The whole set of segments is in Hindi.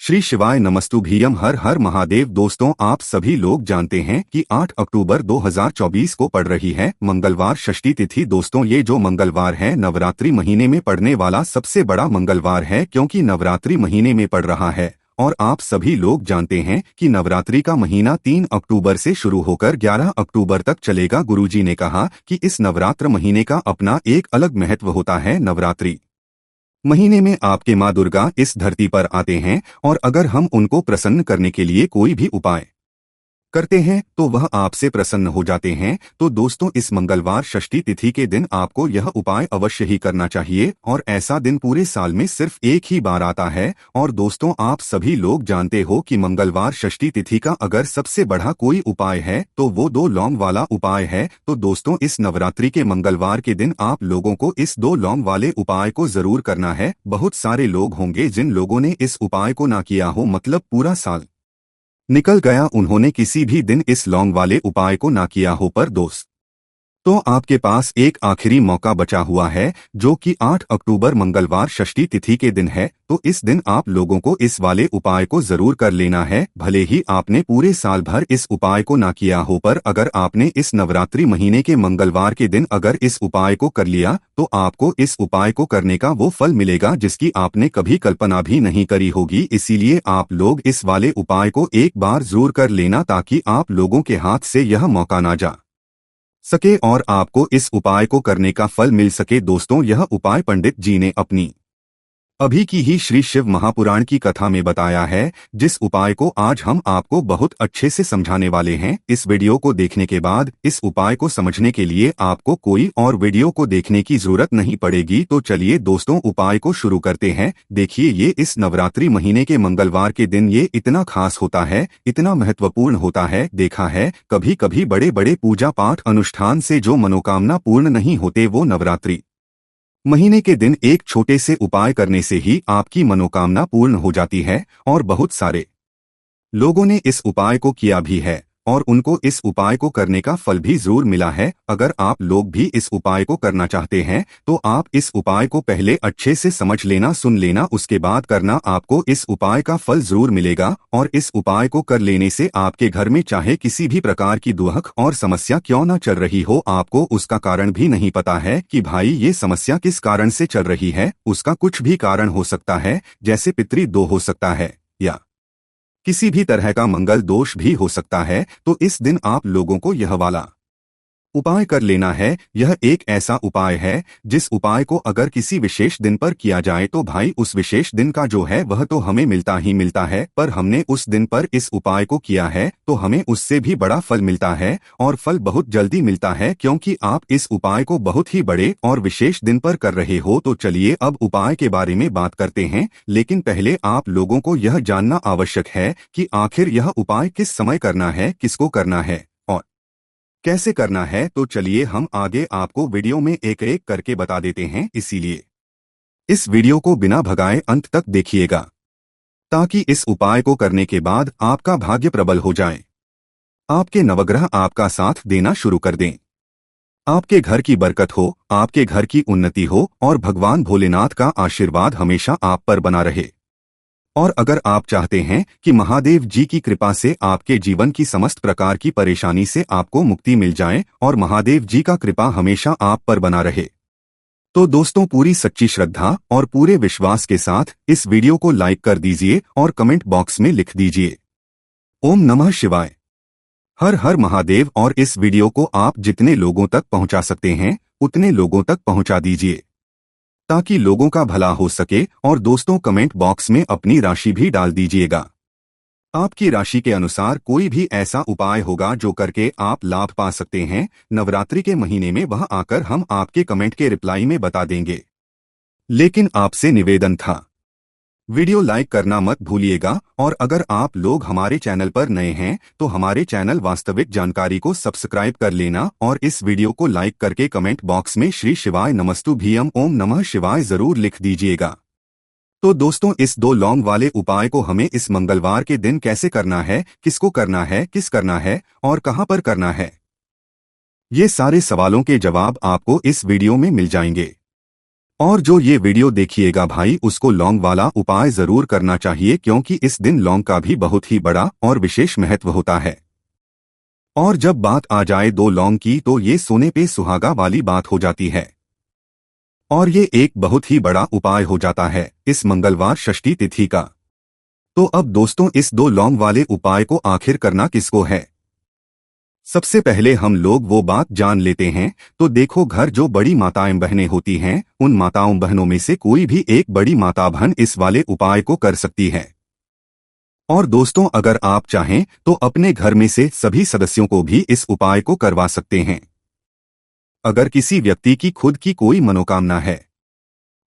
श्री शिवाय नमस्तुभ्यम। हर हर महादेव। दोस्तों, आप सभी लोग जानते हैं कि 8 अक्टूबर 2024 को पड़ रही है मंगलवार षष्ठी तिथि। दोस्तों, ये जो मंगलवार है नवरात्रि महीने में पड़ने वाला सबसे बड़ा मंगलवार है, क्योंकि नवरात्रि महीने में पड़ रहा है। और आप सभी लोग जानते हैं कि नवरात्रि का महीना 3 अक्टूबर से शुरू होकर 11 अक्टूबर तक चलेगा। गुरुजी ने कहा कि इस नवरात्र महीने का अपना एक अलग महत्व होता है। नवरात्रि महीने में आपके माँ दुर्गा इस धरती पर आते हैं, और अगर हम उनको प्रसन्न करने के लिए कोई भी उपाय करते हैं तो वह आपसे प्रसन्न हो जाते हैं। तो दोस्तों, इस मंगलवार षष्ठी तिथि के दिन आपको यह उपाय अवश्य ही करना चाहिए, और ऐसा दिन पूरे साल में सिर्फ एक ही बार आता है। और दोस्तों, आप सभी लोग जानते हो कि मंगलवार षष्ठी तिथि का अगर सबसे बड़ा कोई उपाय है तो वो 2 लौंग वाला उपाय है। तो दोस्तों, इस नवरात्रि के मंगलवार के दिन आप लोगों को इस 2 लौंग वाले उपाय को जरूर करना है। बहुत सारे लोग होंगे जिन लोगों ने इस उपाय को ना किया हो, मतलब पूरा साल निकल गया, उन्होंने किसी भी दिन इस लौंग वाले उपाय को ना किया हो। पर दोस्त, तो आपके पास एक आखिरी मौका बचा हुआ है, जो कि 8 अक्टूबर मंगलवार षष्ठी तिथि के दिन है। तो इस दिन आप लोगों को इस वाले उपाय को जरूर कर लेना है। भले ही आपने पूरे साल भर इस उपाय को ना किया हो, पर अगर आपने इस नवरात्रि महीने के मंगलवार के दिन अगर इस उपाय को कर लिया तो आपको इस उपाय को करने का वो फल मिलेगा जिसकी आपने कभी कल्पना भी नहीं करी होगी। इसीलिए आप लोग इस वाले उपाय को एक बार जरूर कर लेना, ताकि आप लोगों के हाथ से यह मौका ना जा सके और आपको इस उपाय को करने का फल मिल सके। दोस्तों, यह उपाय पंडित जी ने अपनी अभी की ही श्री शिव महापुराण की कथा में बताया है, जिस उपाय को आज हम आपको बहुत अच्छे से समझाने वाले हैं। इस वीडियो को देखने के बाद इस उपाय को समझने के लिए आपको कोई और वीडियो को देखने की जरूरत नहीं पड़ेगी। तो चलिए दोस्तों, उपाय को शुरू करते हैं। देखिए, ये इस नवरात्रि महीने के मंगलवार के दिन ये इतना खास होता है, इतना महत्वपूर्ण होता है। देखा है, कभी कभी बड़े बड़े पूजा पाठ अनुष्ठान से जो मनोकामना पूर्ण नहीं होते, वो नवरात्रि महीने के दिन एक छोटे से उपाय करने से ही आपकी मनोकामना पूर्ण हो जाती है। और बहुत सारे लोगों ने इस उपाय को किया भी है, और उनको इस उपाय को करने का फल भी जरूर मिला है। अगर आप लोग भी इस उपाय को करना चाहते हैं तो आप इस उपाय को पहले अच्छे से समझ लेना, सुन लेना, उसके बाद करना। आपको इस उपाय का फल जरूर मिलेगा, और इस उपाय को कर लेने से आपके घर में चाहे किसी भी प्रकार की दुख और समस्या क्यों न चल रही हो, आपको उसका कारण भी नहीं पता है कि भाई ये समस्या किस कारण से चल रही है। उसका कुछ भी कारण हो सकता है, जैसे पितृदोष हो सकता है या किसी भी तरह का मंगल दोष भी हो सकता है। तो इस दिन आप लोगों को यह वाला उपाय कर लेना है। यह एक ऐसा उपाय है जिस उपाय को अगर किसी विशेष दिन पर किया जाए तो भाई उस विशेष दिन का जो है वह तो हमें मिलता ही मिलता है, पर हमने उस दिन पर इस उपाय को किया है तो हमें उससे भी बड़ा फल मिलता है, और फल बहुत जल्दी मिलता है, क्योंकि आप इस उपाय को बहुत ही बड़े और विशेष दिन पर कर रहे हो। तो चलिए अब उपाय के बारे में बात करते हैं, लेकिन पहले आप लोगों को यह जानना आवश्यक है कि आखिर यह उपाय किस समय करना है, किसको करना है और कैसे करना है। तो चलिए हम आगे आपको वीडियो में एक एक करके बता देते हैं, इसीलिए इस वीडियो को बिना भगाए अंत तक देखिएगा, ताकि इस उपाय को करने के बाद आपका भाग्य प्रबल हो जाए, आपके नवग्रह आपका साथ देना शुरू कर दें, आपके घर की बरकत हो, आपके घर की उन्नति हो, और भगवान भोलेनाथ का आशीर्वाद हमेशा आप पर बना रहे। और अगर आप चाहते हैं कि महादेव जी की कृपा से आपके जीवन की समस्त प्रकार की परेशानी से आपको मुक्ति मिल जाए और महादेव जी का कृपा हमेशा आप पर बना रहे, तो दोस्तों पूरी सच्ची श्रद्धा और पूरे विश्वास के साथ इस वीडियो को लाइक कर दीजिए और कमेंट बॉक्स में लिख दीजिए ओम नमः शिवाय, हर हर महादेव। और इस वीडियो को आप जितने लोगों तक पहुंचा सकते हैं उतने लोगों तक पहुंचा दीजिए, ताकि लोगों का भला हो सके। और दोस्तों, कमेंट बॉक्स में अपनी राशि भी डाल दीजिएगा। आपकी राशि के अनुसार कोई भी ऐसा उपाय होगा जो करके आप लाभ पा सकते हैं नवरात्रि के महीने में, वह आकर हम आपके कमेंट के रिप्लाई में बता देंगे। लेकिन आपसे निवेदन था, वीडियो लाइक करना मत भूलिएगा, और अगर आप लोग हमारे चैनल पर नए हैं तो हमारे चैनल वास्तविक जानकारी को सब्सक्राइब कर लेना, और इस वीडियो को लाइक करके कमेंट बॉक्स में श्री शिवाय नमस्तुभ्यम ओम नमः शिवाय जरूर लिख दीजिएगा। तो दोस्तों, इस 2 लौंग वाले उपाय को हमें इस मंगलवार के दिन कैसे करना है, किसको करना है, किस करना है और कहां पर करना है, ये सारे सवालों के जवाब आपको इस वीडियो में मिल जाएंगे। और जो ये वीडियो देखिएगा भाई, उसको लौंग वाला उपाय जरूर करना चाहिए, क्योंकि इस दिन लौंग का भी बहुत ही बड़ा और विशेष महत्व होता है। और जब बात आ जाए दो लौंग की, तो ये सोने पे सुहागा वाली बात हो जाती है। और ये एक बहुत ही बड़ा उपाय हो जाता है इस मंगलवार षष्ठी तिथि का। तो अब दोस्तों, इस दो लौंग वाले उपाय को आखिर करना किसको है? सबसे पहले हम लोग वो बात जान लेते हैं। तो देखो, घर जो बड़ी माताएं बहनें होती हैं, उन माताओं बहनों में से कोई भी एक बड़ी माता बहन इस वाले उपाय को कर सकती है। और दोस्तों, अगर आप चाहें तो अपने घर में से सभी सदस्यों को भी इस उपाय को करवा सकते हैं। अगर किसी व्यक्ति की खुद की कोई मनोकामना है,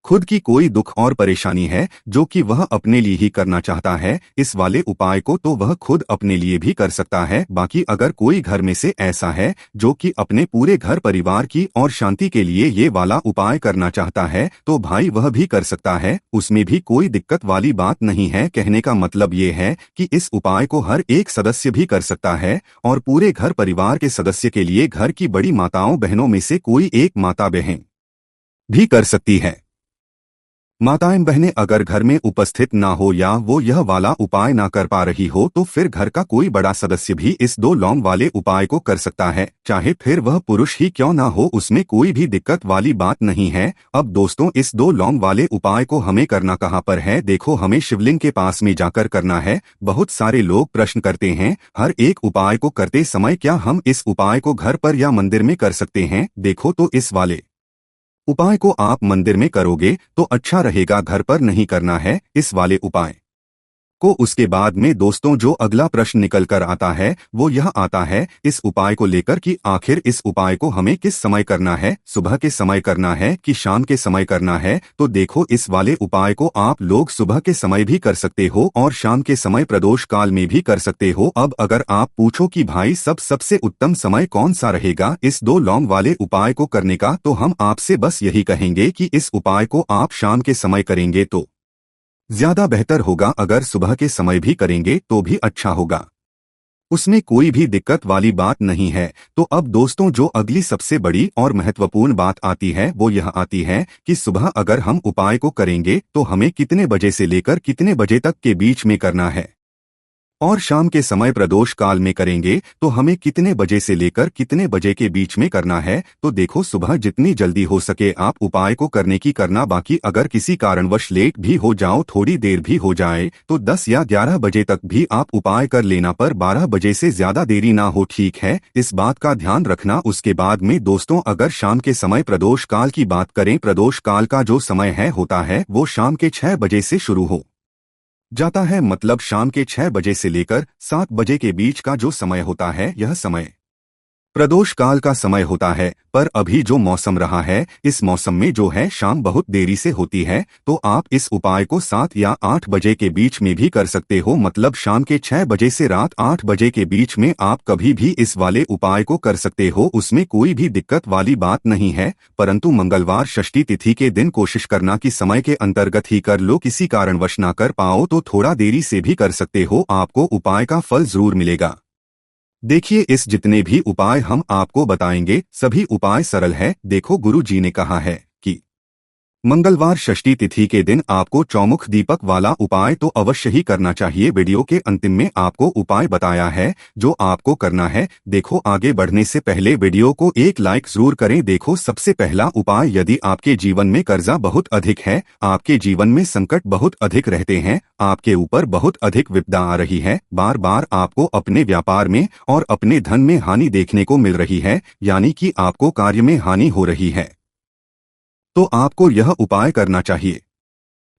खुद की कोई दुख और परेशानी है जो कि वह अपने लिए ही करना चाहता है इस वाले उपाय को, तो वह खुद अपने लिए भी कर सकता है। बाकी अगर कोई घर में से ऐसा है जो कि अपने पूरे घर परिवार की और शांति के लिए ये वाला उपाय करना चाहता है, तो भाई वह भी कर सकता है, उसमें भी कोई दिक्कत वाली बात नहीं है। कहने का मतलब ये है कि इस उपाय को हर एक सदस्य भी कर सकता है, और पूरे घर परिवार के सदस्य के लिए घर की बड़ी माताओं बहनों में से कोई एक माता बहन भी कर सकती है। माताएं बहनें अगर घर में उपस्थित ना हो या वो यह वाला उपाय ना कर पा रही हो, तो फिर घर का कोई बड़ा सदस्य भी इस दो लौंग वाले उपाय को कर सकता है, चाहे फिर वह पुरुष ही क्यों ना हो, उसमें कोई भी दिक्कत वाली बात नहीं है। अब दोस्तों, इस दो लौंग वाले उपाय को हमें करना कहाँ पर है? देखो, हमें शिवलिंग के पास में जाकर करना है। बहुत सारे लोग प्रश्न करते हैं, हर एक उपाय को करते समय क्या हम इस उपाय को घर पर या मंदिर में कर सकते हैं? देखो, तो इस वाले उपाय को आप मंदिर में करोगे तो अच्छा रहेगा, घर पर नहीं करना है इस वाले उपाय को। उसके बाद में दोस्तों, जो अगला प्रश्न निकल कर आता है वो यह आता है इस उपाय को लेकर कि आखिर इस उपाय को हमें किस समय करना है? सुबह के समय करना है कि शाम के समय करना है? तो देखो, इस वाले उपाय को आप लोग सुबह के समय भी कर सकते हो और शाम के समय प्रदोष काल में भी कर सकते हो। अब अगर आप पूछो कि भाई सबसे उत्तम समय कौन सा रहेगा इस दो लौंग वाले उपाय को करने का, तो हम आपसे बस यही कहेंगे कि इस उपाय को आप शाम के समय करेंगे तो ज्यादा बेहतर होगा। अगर सुबह के समय भी करेंगे तो भी अच्छा होगा, उसमें कोई भी दिक्कत वाली बात नहीं है। तो अब दोस्तों, जो अगली सबसे बड़ी और महत्वपूर्ण बात आती है वो यह आती है कि सुबह अगर हम उपाय को करेंगे तो हमें कितने बजे से लेकर कितने बजे तक के बीच में करना है, और शाम के समय प्रदोष काल में करेंगे तो हमें कितने बजे से लेकर कितने बजे के बीच में करना है। तो देखो, सुबह जितनी जल्दी हो सके आप उपाय को करने की करना। बाकी अगर किसी कारणवश लेट भी हो जाओ, थोड़ी देर भी हो जाए, तो 10 या 11 बजे तक भी आप उपाय कर लेना, पर 12 बजे से ज्यादा देरी ना हो, ठीक है? इस बात का ध्यान रखना। उसके बाद में दोस्तों, अगर शाम के समय प्रदोष काल की बात करें, प्रदोष काल का जो समय है होता है वो शाम के 6 बजे से शुरू हो जाता है। मतलब शाम के 6 बजे से लेकर 7 बजे के बीच का जो समय होता है, यह समय प्रदोष काल का समय होता है। पर अभी जो मौसम रहा है, इस मौसम में जो है शाम बहुत देरी से होती है, तो आप इस उपाय को 7 या 8 बजे के बीच में भी कर सकते हो। मतलब शाम के 6 बजे से रात 8 बजे के बीच में आप कभी भी इस वाले उपाय को कर सकते हो, उसमें कोई भी दिक्कत वाली बात नहीं है। परंतु मंगलवार षष्ठी तिथि के दिन कोशिश करना कि समय के अंतर्गत ही कर लो। किसी कारणवश ना कर पाओ तो थोड़ा देरी से भी कर सकते हो, आपको उपाय का फल जरूर मिलेगा। देखिए, इस जितने भी उपाय हम आपको बताएंगे सभी उपाय सरल है। देखो, गुरु जी ने कहा है कि मंगलवार षष्ठी तिथि के दिन आपको चौमुख दीपक वाला उपाय तो अवश्य ही करना चाहिए। वीडियो के अंतिम में आपको उपाय बताया है जो आपको करना है। देखो, आगे बढ़ने से पहले वीडियो को एक लाइक जरूर करें। देखो, सबसे पहला उपाय, यदि आपके जीवन में कर्जा बहुत अधिक है, आपके जीवन में संकट बहुत अधिक रहते हैं, आपके ऊपर बहुत अधिक विपदा आ रही है, बार बार आपको अपने व्यापार में और अपने धन में हानि देखने को मिल रही है, यानी कि आपको कार्य में हानि हो रही है, तो आपको यह उपाय करना चाहिए।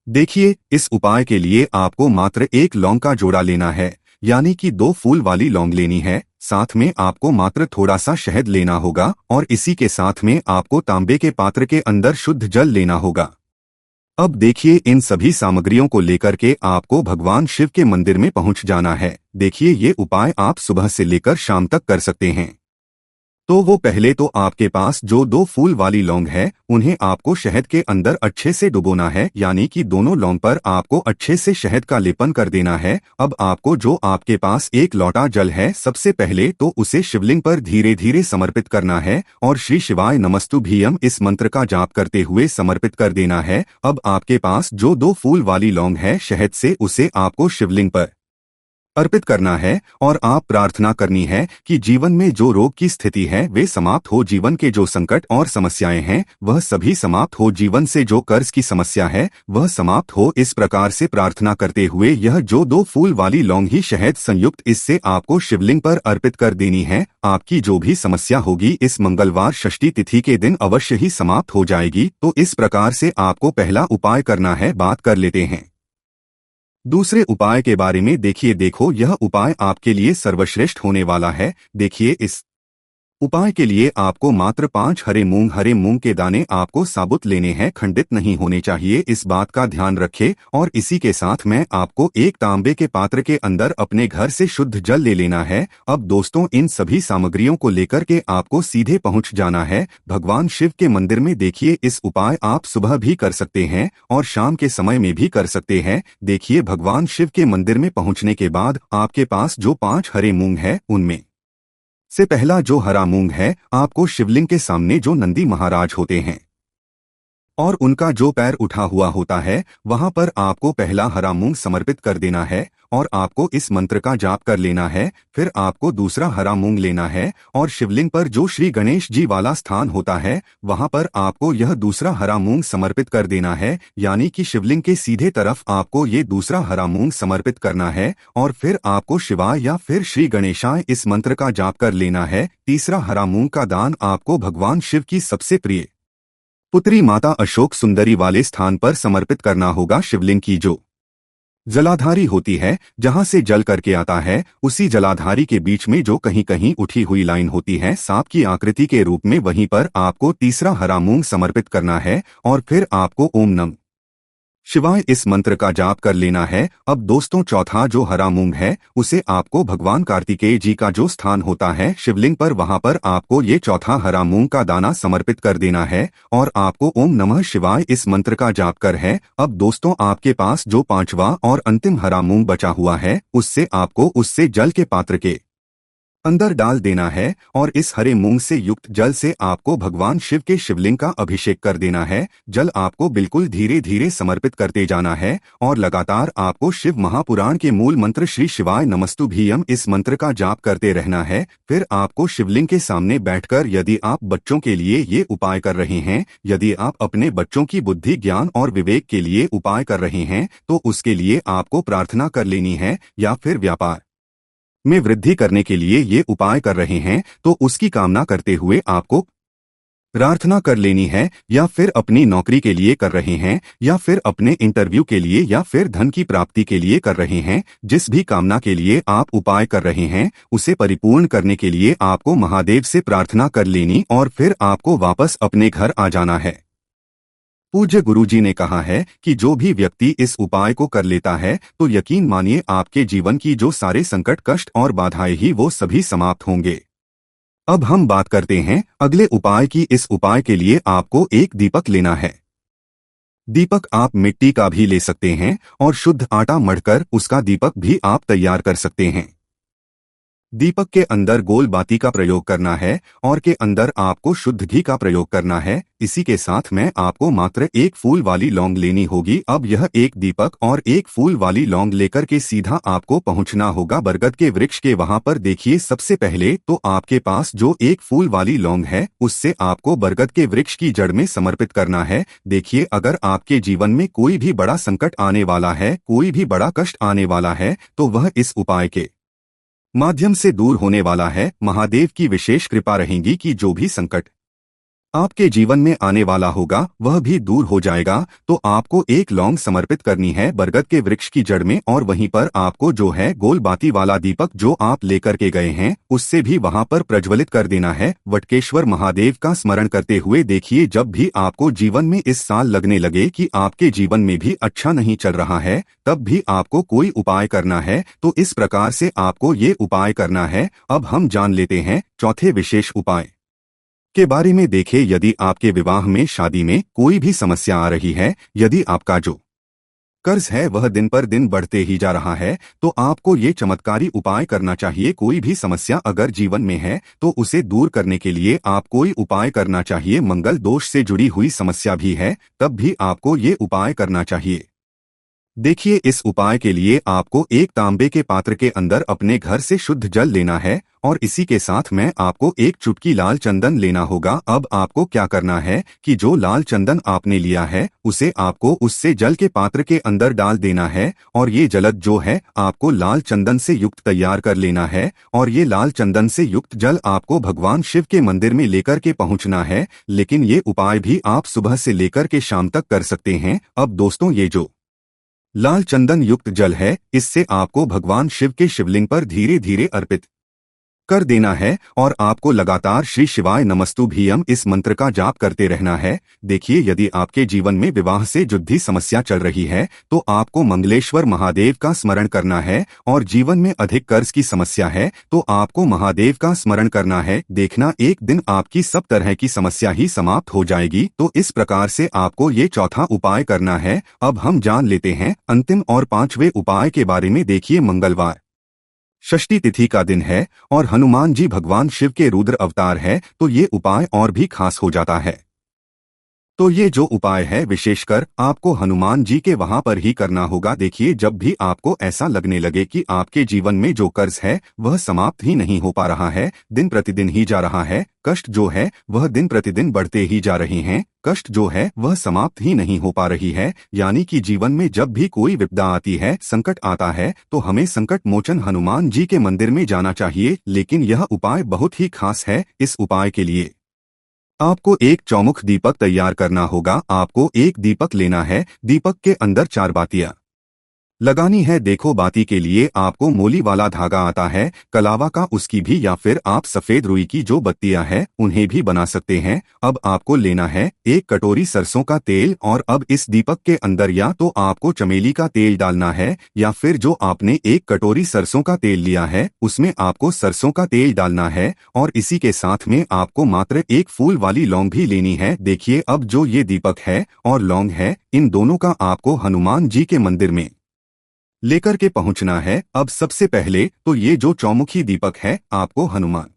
देखिए, इस उपाय के लिए आपको मात्र एक लौंग का जोड़ा लेना है, यानी कि 2 फूल वाली लौंग लेनी है। साथ में आपको मात्र थोड़ा सा शहद लेना होगा, और इसी के साथ में आपको तांबे के पात्र के अंदर शुद्ध जल लेना होगा। अब देखिए, इन सभी सामग्रियों को लेकर के आपको भगवान शिव के मंदिर में पहुंच जाना है। देखिए, ये उपाय आप सुबह से लेकर शाम तक कर सकते हैं। तो वो पहले तो आपके पास जो 2 फूल वाली लौंग है उन्हें आपको शहद के अंदर अच्छे से डुबोना है, यानी कि दोनों लौंग पर आपको अच्छे से शहद का लेपन कर देना है। अब आपको जो आपके पास एक लोटा जल है सबसे पहले तो उसे शिवलिंग पर धीरे धीरे समर्पित करना है और श्री शिवाय नमस्तुभ्यम इस मंत्र का जाप करते हुए समर्पित कर देना है। अब आपके पास जो 2 फूल वाली लौंग है शहद से उसे आपको शिवलिंग पर अर्पित करना है और आप प्रार्थना करनी है कि जीवन में जो रोग की स्थिति है वे समाप्त हो, जीवन के जो संकट और समस्याएं हैं वह सभी समाप्त हो, जीवन से जो कर्ज की समस्या है वह समाप्त हो। इस प्रकार से प्रार्थना करते हुए यह जो 2 फूल वाली लौंग ही शहद संयुक्त इससे आपको शिवलिंग पर अर्पित कर देनी है। आपकी जो भी समस्या होगी इस मंगलवार षष्ठी तिथि के दिन अवश्य ही समाप्त हो जाएगी। तो इस प्रकार से आपको पहला उपाय करना है। बात कर लेते हैं दूसरे उपाय के बारे में। देखो यह उपाय आपके लिए सर्वश्रेष्ठ होने वाला है। देखिए इस उपाय के लिए आपको मात्र 5 हरे मूंग के दाने आपको साबुत लेने हैं, खंडित नहीं होने चाहिए, इस बात का ध्यान रखें। और इसी के साथ में आपको एक तांबे के पात्र के अंदर अपने घर से शुद्ध जल ले लेना है। अब दोस्तों इन सभी सामग्रियों को लेकर के आपको सीधे पहुंच जाना है भगवान शिव के मंदिर में। देखिए इस उपाय आप सुबह भी कर सकते हैं और शाम के समय में भी कर सकते हैं। देखिए भगवान शिव के मंदिर में पहुंचने के बाद आपके पास जो 5 हरे मूंग है उनमें से पहला जो हरा मूंग है आपको शिवलिंग के सामने जो नंदी महाराज होते हैं और उनका जो पैर उठा हुआ होता है वहां पर आपको पहला हरा मूंग समर्पित कर देना है और आपको इस मंत्र का जाप कर लेना है। फिर आपको दूसरा हरा मूंग लेना है और शिवलिंग पर जो श्री गणेश जी वाला स्थान होता है वहां पर आपको यह दूसरा हरा मूंग समर्पित कर देना है, यानी कि शिवलिंग के सीधे तरफ आपको ये दूसरा हरा मूंग समर्पित करना है और फिर आपको शिवाय या फिर श्री गणेशाय इस मंत्र का जाप कर लेना है। तीसरा हरा मूंग का दान आपको भगवान शिव की सबसे प्रिय पुत्री माता अशोक सुंदरी वाले स्थान पर समर्पित करना होगा। शिवलिंग की जो जलाधारी होती है जहां से जल करके आता है उसी जलाधारी के बीच में जो कहीं कहीं उठी हुई लाइन होती है सांप की आकृति के रूप में, वहीं पर आपको तीसरा हरा मूंग समर्पित करना है और फिर आपको ओम नमः शिवाय इस मंत्र का जाप कर लेना है। अब दोस्तों चौथा जो हरा मूंग है उसे आपको भगवान कार्तिकेय जी का जो स्थान होता है शिवलिंग पर वहां पर आपको ये चौथा हरा मूंग का दाना समर्पित कर देना है और आपको ओम नमः शिवाय इस मंत्र का जाप कर है। अब दोस्तों आपके पास जो 5वां और अंतिम हरा मूंग बचा हुआ है उससे जल के पात्र के अंदर डाल देना है और इस हरे मूंग से युक्त जल से आपको भगवान शिव के शिवलिंग का अभिषेक कर देना है। जल आपको बिल्कुल धीरे धीरे समर्पित करते जाना है और लगातार आपको शिव महापुराण के मूल मंत्र श्री शिवाय नमस्तुभ्यम इस मंत्र का जाप करते रहना है। फिर आपको शिवलिंग के सामने बैठकर, यदि आप बच्चों के लिए ये उपाय कर रहे हैं, यदि आप अपने बच्चों की बुद्धि ज्ञान और विवेक के लिए उपाय कर रहे हैं तो उसके लिए आपको प्रार्थना कर लेनी है, या फिर व्यापार में वृद्धि करने के लिए ये उपाय कर रहे हैं तो उसकी कामना करते हुए आपको प्रार्थना कर लेनी है, या फिर अपनी नौकरी के लिए कर रहे हैं या फिर अपने इंटरव्यू के लिए या फिर धन की प्राप्ति के लिए कर रहे हैं। जिस भी कामना के लिए आप उपाय कर रहे हैं उसे परिपूर्ण करने के लिए आपको महादेव से प्रार्थना कर लेनी और फिर आपको वापस अपने घर आ जाना है। पूज्य गुरुजी ने कहा है कि जो भी व्यक्ति इस उपाय को कर लेता है तो यकीन मानिए आपके जीवन की जो सारे संकट कष्ट और बाधाएं ही वो सभी समाप्त होंगे। अब हम बात करते हैं अगले उपाय की। इस उपाय के लिए आपको एक दीपक लेना है। दीपक आप मिट्टी का भी ले सकते हैं और शुद्ध आटा मढ़कर उसका दीपक भी आप तैयार कर सकते हैं। दीपक के अंदर गोल बाती का प्रयोग करना है और के अंदर आपको शुद्ध घी का प्रयोग करना है। इसी के साथ में आपको मात्र एक फूल वाली लौंग लेनी होगी। अब यह एक दीपक और एक फूल वाली लौंग लेकर के सीधा आपको पहुंचना होगा बरगद के वृक्ष के वहां पर। देखिए सबसे पहले तो आपके पास जो एक फूल वाली लौंग है उससे आपको बरगद के वृक्ष की जड़ में समर्पित करना है। देखिए अगर आपके जीवन में कोई भी बड़ा संकट आने वाला है, कोई भी बड़ा कष्ट आने वाला है तो वह इस उपाय के माध्यम से दूर होने वाला है। महादेव की विशेष कृपा रहेगी कि जो भी संकट आपके जीवन में आने वाला होगा वह भी दूर हो जाएगा। तो आपको एक लौंग समर्पित करनी है बरगद के वृक्ष की जड़ में और वहीं पर आपको जो है गोल बाती वाला दीपक जो आप लेकर के गए हैं उससे भी वहां पर प्रज्वलित कर देना है वटकेश्वर महादेव का स्मरण करते हुए। देखिए जब भी आपको जीवन में इस साल लगने लगे कि आपके जीवन में भी अच्छा नहीं चल रहा है तब भी आपको कोई उपाय करना है तो इस प्रकार से आपको ये उपाय करना है। अब हम जान लेते हैं चौथे विशेष उपाय के बारे में देखें। यदि आपके विवाह में, शादी में कोई भी समस्या आ रही है, यदि आपका जो कर्ज है वह दिन पर दिन बढ़ते ही जा रहा है, तो आपको ये चमत्कारी उपाय करना चाहिए। कोई भी समस्या अगर जीवन में है तो उसे दूर करने के लिए आप कोई उपाय करना चाहिए। मंगल दोष से जुड़ी हुई समस्या भी है तब भी आपको ये उपाय करना चाहिए। देखिए, इस उपाय के लिए आपको एक तांबे के पात्र के अंदर अपने घर से शुद्ध जल लेना है और इसी के साथ में आपको एक चुटकी लाल चंदन लेना होगा। अब आपको क्या करना है कि जो लाल चंदन आपने लिया है उसे आपको उससे जल के पात्र के अंदर डाल देना है और ये जलद जो है आपको लाल चंदन से युक्त तैयार कर लेना है और ये लाल चंदन से युक्त जल आपको भगवान शिव के मंदिर में लेकर के पहुंचना है। लेकिन ये उपाय भी आप सुबह से लेकर के शाम तक कर सकते हैं। अब दोस्तों, ये जो लाल चंदन युक्त जल है इससे आपको भगवान शिव के शिवलिंग पर धीरे धीरे अर्पित कर देना है और आपको लगातार श्री शिवाय नमस्तुभ्यम इस मंत्र का जाप करते रहना है। देखिए, यदि आपके जीवन में विवाह से जुड़ी समस्या चल रही है तो आपको मंगलेश्वर महादेव का स्मरण करना है और जीवन में अधिक कर्ज की समस्या है तो आपको महादेव का स्मरण करना है। देखना, एक दिन आपकी सब तरह की समस्या ही समाप्त हो जाएगी। तो इस प्रकार से आपको ये चौथा उपाय करना है। अब हम जान लेते हैं अंतिम और पांचवें उपाय के बारे में। देखिए, मंगलवार षष्ठी तिथि का दिन है और हनुमान जी भगवान शिव के रुद्र अवतार है तो ये उपाय और भी खास हो जाता है। तो ये जो उपाय है विशेषकर आपको हनुमान जी के वहां पर ही करना होगा। देखिए, जब भी आपको ऐसा लगने लगे कि आपके जीवन में जो कर्ज है वह समाप्त ही नहीं हो पा रहा है, दिन प्रतिदिन ही जा रहा है, कष्ट जो है वह दिन प्रतिदिन बढ़ते ही जा रहे हैं, कष्ट जो है वह समाप्त ही नहीं हो पा रही है, यानी कि जीवन में जब भी कोई विपदा आती है, संकट आता है, तो हमें संकट मोचन हनुमान जी के मंदिर में जाना चाहिए। लेकिन यह उपाय बहुत ही खास है। इस उपाय के लिए आपको एक चौमुख दीपक तैयार करना होगा। आपको एक दीपक लेना है, दीपक के अंदर 4 बातियां लगानी है। देखो, बाती के लिए आपको मोली वाला धागा आता है, कलावा का उसकी भी, या फिर आप सफेद रुई की जो बत्तियां हैं उन्हें भी बना सकते हैं। अब आपको लेना है एक कटोरी सरसों का तेल और अब इस दीपक के अंदर या तो आपको चमेली का तेल डालना है या फिर जो आपने एक कटोरी सरसों का तेल लिया है उसमें आपको सरसों का तेल डालना है और इसी के साथ में आपको मात्र एक फूल वाली लौंग भी लेनी है। देखिए, अब जो ये दीपक है और लौंग है, इन दोनों का आपको हनुमान जी के मंदिर में लेकर के पहुंचना है। अब सबसे पहले तो ये जो चौमुखी दीपक है आपको हनुमान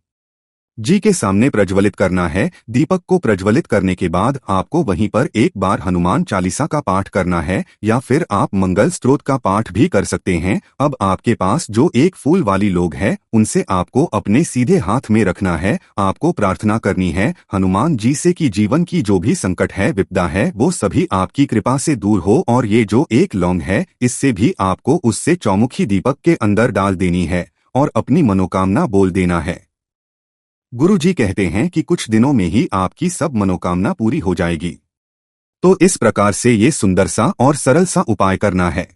जी के सामने प्रज्वलित करना है। दीपक को प्रज्वलित करने के बाद आपको वहीं पर एक बार हनुमान चालीसा का पाठ करना है या फिर आप मंगल स्तोत्र का पाठ भी कर सकते हैं। अब आपके पास जो एक फूल वाली लौंग है उनसे आपको अपने सीधे हाथ में रखना है। आपको प्रार्थना करनी है हनुमान जी से कि जीवन की जो भी संकट है, विपदा है, वो सभी आपकी कृपा से दूर हो और ये जो एक लौंग है इससे भी आपको उससे चौमुखी दीपक के अंदर डाल देनी है और अपनी मनोकामना बोल देना है। गुरु जी कहते हैं कि कुछ दिनों में ही आपकी सब मनोकामना पूरी हो जाएगी। तो इस प्रकार से ये सुंदर सा और सरल सा उपाय करना है।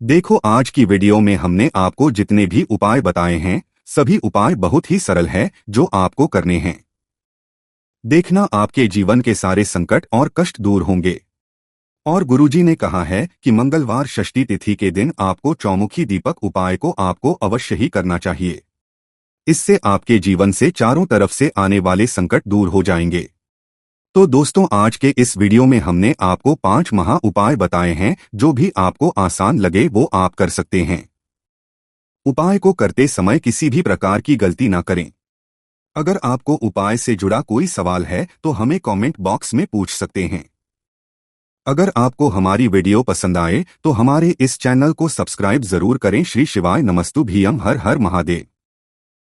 देखो, आज की वीडियो में हमने आपको जितने भी उपाय बताए हैं सभी उपाय बहुत ही सरल है जो आपको करने हैं। देखना, आपके जीवन के सारे संकट और कष्ट दूर होंगे। और गुरुजी ने कहा है कि मंगलवार षष्ठी तिथि के दिन आपको चौमुखी दीपक उपाय को आपको अवश्य ही करना चाहिए। इससे आपके जीवन से चारों तरफ से आने वाले संकट दूर हो जाएंगे। तो दोस्तों, आज के इस वीडियो में हमने आपको 5 महा उपाय बताए हैं जो भी आपको आसान लगे वो आप कर सकते हैं। उपाय को करते समय किसी भी प्रकार की गलती ना करें। अगर आपको उपाय से जुड़ा कोई सवाल है तो हमें कमेंट बॉक्स में पूछ सकते हैं। अगर आपको हमारी वीडियो पसंद आए तो हमारे इस चैनल को सब्सक्राइब जरूर करें। श्री शिवाय नमस्तुभ्यम। हर हर महादेव।